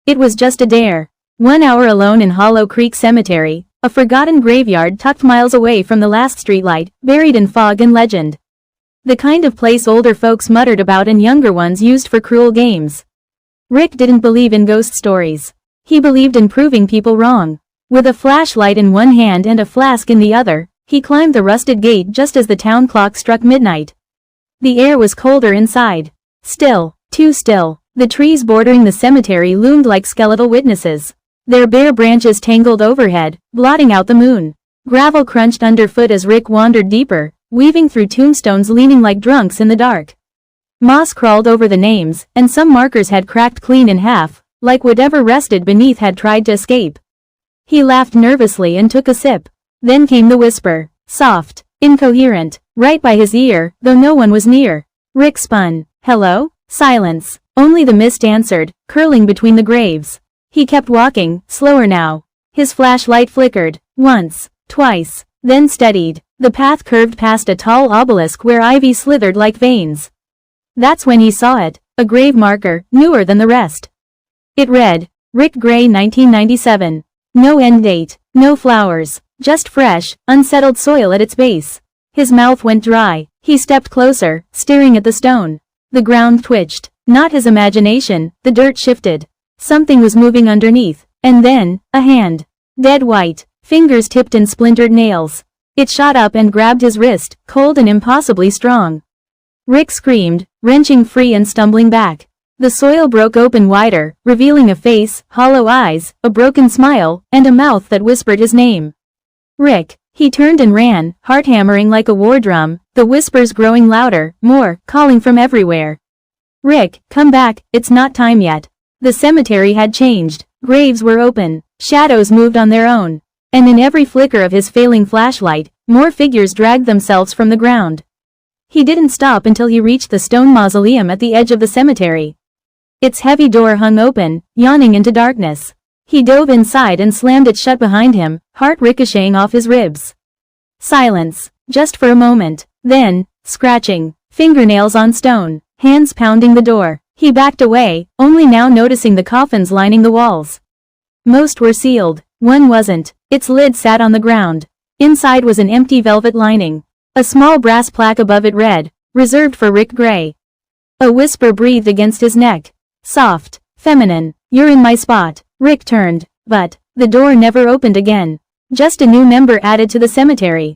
It was just a dare. 1 hour alone in Hollow Creek Cemetery, a forgotten graveyard tucked miles away from the last streetlight, buried in fog and legend. The kind of place older folks muttered about and younger ones used for cruel games. Rick didn't believe in ghost stories. He believed in proving people wrong. With a flashlight in one hand and a flask in the other, he climbed the rusted gate just as the town clock struck midnight. The air was colder inside. Still, too still. The trees bordering the cemetery loomed like skeletal witnesses. Their bare branches tangled overhead, blotting out the moon. Gravel crunched underfoot as Rick wandered deeper, weaving through tombstones leaning like drunks in the dark. Moss crawled over the names, and some markers had cracked clean in half, like whatever rested beneath had tried to escape. He laughed nervously and took a sip. Then came the whisper, soft, incoherent, right by his ear, though no one was near. Rick spun. Hello? Silence. Only the mist answered, curling between the graves. He kept walking, slower now. His flashlight flickered, once, twice, then steadied. The path curved past a tall obelisk where ivy slithered like veins. That's when he saw it, a grave marker, newer than the rest. It read, Rick Gray 1997. No end date, no flowers, just fresh, unsettled soil at its base. His mouth went dry. He stepped closer, staring at the stone. The ground twitched. Not his imagination, the dirt shifted. Something was moving underneath, and then, a hand. Dead white, fingers tipped in splintered nails. It shot up and grabbed his wrist, cold and impossibly strong. Rick screamed, wrenching free and stumbling back. The soil broke open wider, revealing a face, hollow eyes, a broken smile, and a mouth that whispered his name. Rick. He turned and ran, heart hammering like a war drum, the whispers growing louder, more, calling from everywhere. Rick, come back, it's not time yet. The cemetery had changed. Graves were open. Shadows moved on their own. And in every flicker of his failing flashlight, more figures dragged themselves from the ground. He didn't stop until he reached the stone mausoleum at the edge of the cemetery. Its heavy door hung open, yawning into darkness. He dove inside and slammed it shut behind him, heart ricocheting off his ribs. Silence, just for a moment. Then, scratching, fingernails on stone, hands pounding the door. He backed away, only now noticing the coffins lining the walls. Most were sealed. One wasn't. Its lid sat on the ground. Inside was an empty velvet lining. A small brass plaque above it read, reserved for Rick Gray. A whisper breathed against his neck. Soft, feminine, you're in my spot. Rick turned, but the door never opened again. Just a new member added to the cemetery.